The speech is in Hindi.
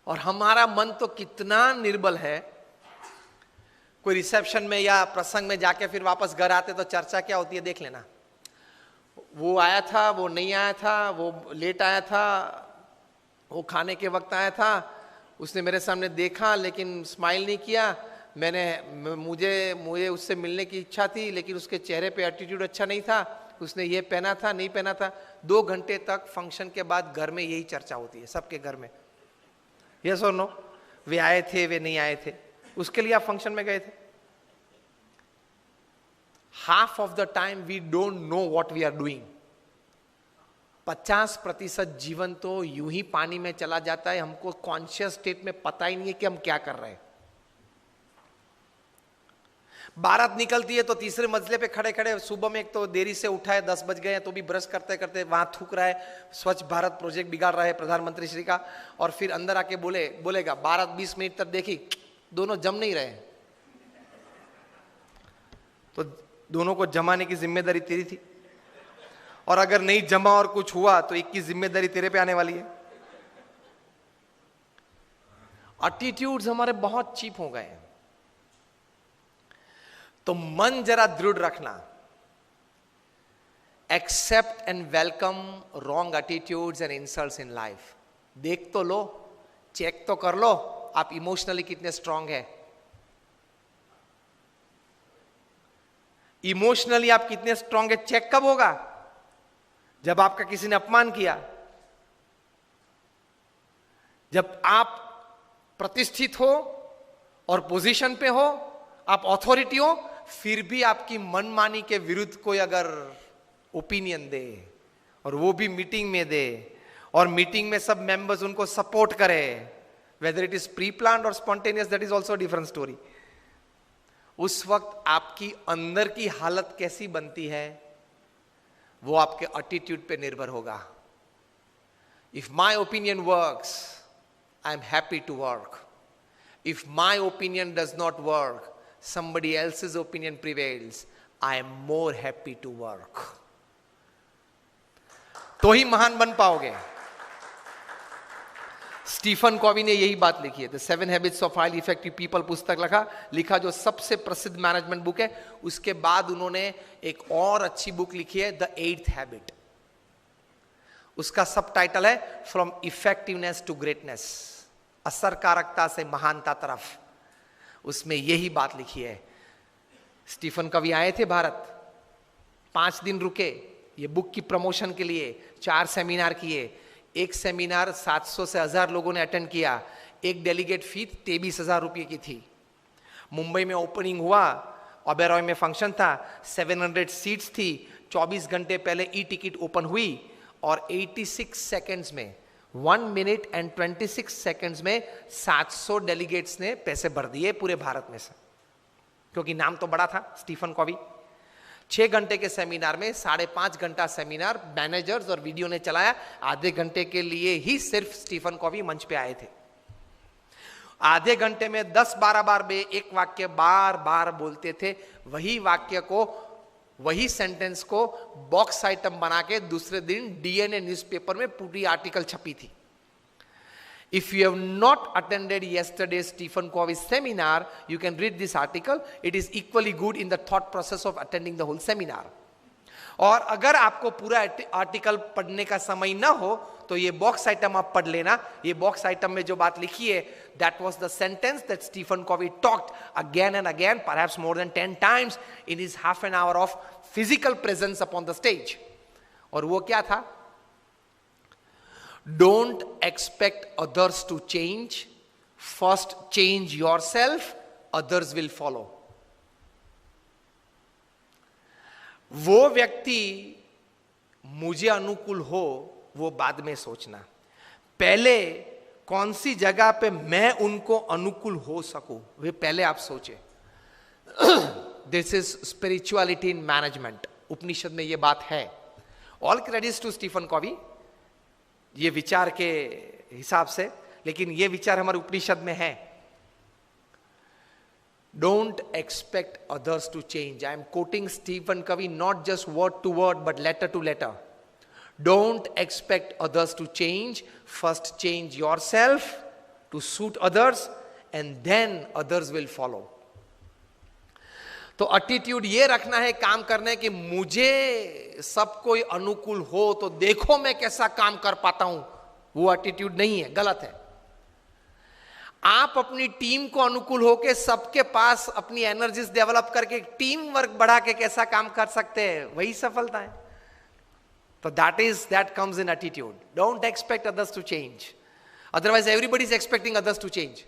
और हमारा मन तो कितना निर्बल है, कोई रिसेप्शन में या प्रसंग में जाके फिर वापस घर आते तो चर्चा क्या होती है देख लेना, वो आया था, वो नहीं आया था, वो लेट आया था, वो खाने के वक्त आया था, उसने मेरे सामने देखा लेकिन स्माइल नहीं किया, मुझे उससे मिलने की इच्छा थी लेकिन उसके चेहरे पे एटीट्यूड अच्छा नहीं था, उसने ये पहना था नहीं पहना था। 2 घंटे तक फंक्शन के बाद घर में यही चर्चा होती है सबके घर में, यस और नो, वे आए थे वे नहीं आए थे, उसके लिए आप फंक्शन में गए थे। Half of the time we don't know what we are doing. 50% जीवन तो यूं ही पानी में चला जाता है, हमको कॉन्शियस स्टेट में पता ही नहीं है कि हम क्या कर रहे हैं। बारात निकलती है तो तीसरे मंजिले पे खड़े खड़े, सुबह में एक तो देरी से उठा है, 10 बज गए हैं तो भी ब्रश करते करते वहां थूक रहा है, स्वच्छ भारत प्रोजेक्ट बिगाड़ रहा है प्रधानमंत्री श्री का, और फिर अंदर आके बोलेगा बारात 20 मिनट तक देखी, दोनों जम नहीं रहे, तो दोनों को जमाने की जिम्मेदारी तेरी थी, और अगर नहीं जमा और कुछ हुआ तो एक की जिम्मेदारी तेरे पे आने वाली है। एटीट्यूड्स हमारे बहुत चीप हो गए हैं। तो मन जरा दृढ़ रखना, accept and welcome wrong attitudes and insults in life. देख तो लो, चेक तो कर लो आप इमोशनली कितने स्ट्रांग है, इमोशनली आप कितने स्ट्रांग है। चेक कब होगा? जब आपका किसी ने अपमान किया, जब आप प्रतिष्ठित हो और पोजीशन पे हो, आप अथॉरिटी हो, फिर भी आपकी मनमानी के विरुद्ध कोई अगर ओपिनियन दे और वो भी मीटिंग में दे और मीटिंग में सब मेंबर्स उनको सपोर्ट करे, whether it is pre planned और spontaneous, that is also different story. उस वक्त आपकी अंदर की हालत कैसी बनती है वो आपके एटीट्यूड पे निर्भर होगा। If my opinion works, I am happy to work. If my opinion does not work, somebody else's opinion prevails, I am more happy to work। तो ही महान बन पाओगे। स्टीफन कॉवी ने यही बात लिखी है, the 7 habits of highly effective people पुस्तक लिखा जो सबसे प्रसिद्ध मैनेजमेंट बुक है। उसके बाद उन्होंने एक और अच्छी बुक लिखी है, द 8th हैबिट। उसका सब टाइटल है फ्रॉम इफेक्टिवनेस टू ग्रेटनेस, असरकारकता से महानता तरफ। उसमें यही बात लिखी है। स्टीफन कवी आए थे भारत, 5 दिन रुके ये बुक की प्रमोशन के लिए, 4 सेमिनार किए। एक सेमिनार 700 से 1000 लोगों ने अटेंड किया, एक डेलीगेट फी 23,000 रुपये की थी। मुंबई में ओपनिंग हुआ, ओबेरॉय में फंक्शन था, 700 सीट्स थी। 24 घंटे पहले ई टिकट ओपन हुई और 86 सेकेंड्स में, 1 मिनट एंड 26 सेकेंड्स में 700 डेलीगेट्स ने पैसे भर दिए पूरे भारत में से, क्योंकि नाम तो बड़ा था स्टीफन कॉवी। 6 घंटे के सेमिनार में 5.5 घंटा सेमिनार मैनेजर्स और वीडियो ने चलाया। आधे घंटे के लिए ही सिर्फ स्टीफन कॉवी मंच पे आए थे। आधे घंटे में 10-12 बार वे एक वाक्य बार बार बोलते थे। वही वाक्य को, वही सेंटेंस को बॉक्स आइटम बना के दूसरे दिन डीएनए न्यूज़पेपर में पूरी आर्टिकल छपी थी। If you have not attended yesterday's Stephen Covey's seminar, you can read this article. It is equally good in the thought process of attending the whole seminar. और अगर आपको पूरा आर्टिकल पढ़ने का समय ना हो तो ये बॉक्स आइटम आप पढ़ लेना। ये बॉक्स आइटम में जो बात लिखी है, that was the sentence that Stephen Covey talked again and again, perhaps more than 10 times in his half an hour of physical presence upon the stage. और वो क्या था? Don't expect others to change. First change yourself, others will follow. वो व्यक्ति मुझे अनुकूल हो वो बाद में सोचना, पहले कौन सी जगह पे मैं उनको अनुकूल हो सकूं वे पहले आप सोचे। This is spirituality in management. Upanishad में ये बात है। All credits to Stephen Covey ये विचार के हिसाब से, लेकिन ये विचार हमारे उपनिषद में है। Don't expect others to change. I am quoting Stephen Covey not just word to word but letter to letter. Don't expect others to change. First change yourself to suit others, and then others will follow. तो एटीट्यूड ये रखना है काम करने कि मुझे सब कोई अनुकूल हो तो देखो मैं कैसा काम कर पाता हूं, वो एटीट्यूड नहीं है, गलत है. आप अपनी टीम को अनुकूल होके सबके पास अपनी एनर्जीज डेवलप करके टीम वर्क बढ़ा के कैसा काम कर सकते हैं, वही सफलता है. तो that comes in attitude. Don't expect others to change. Otherwise everybody is expecting others to change.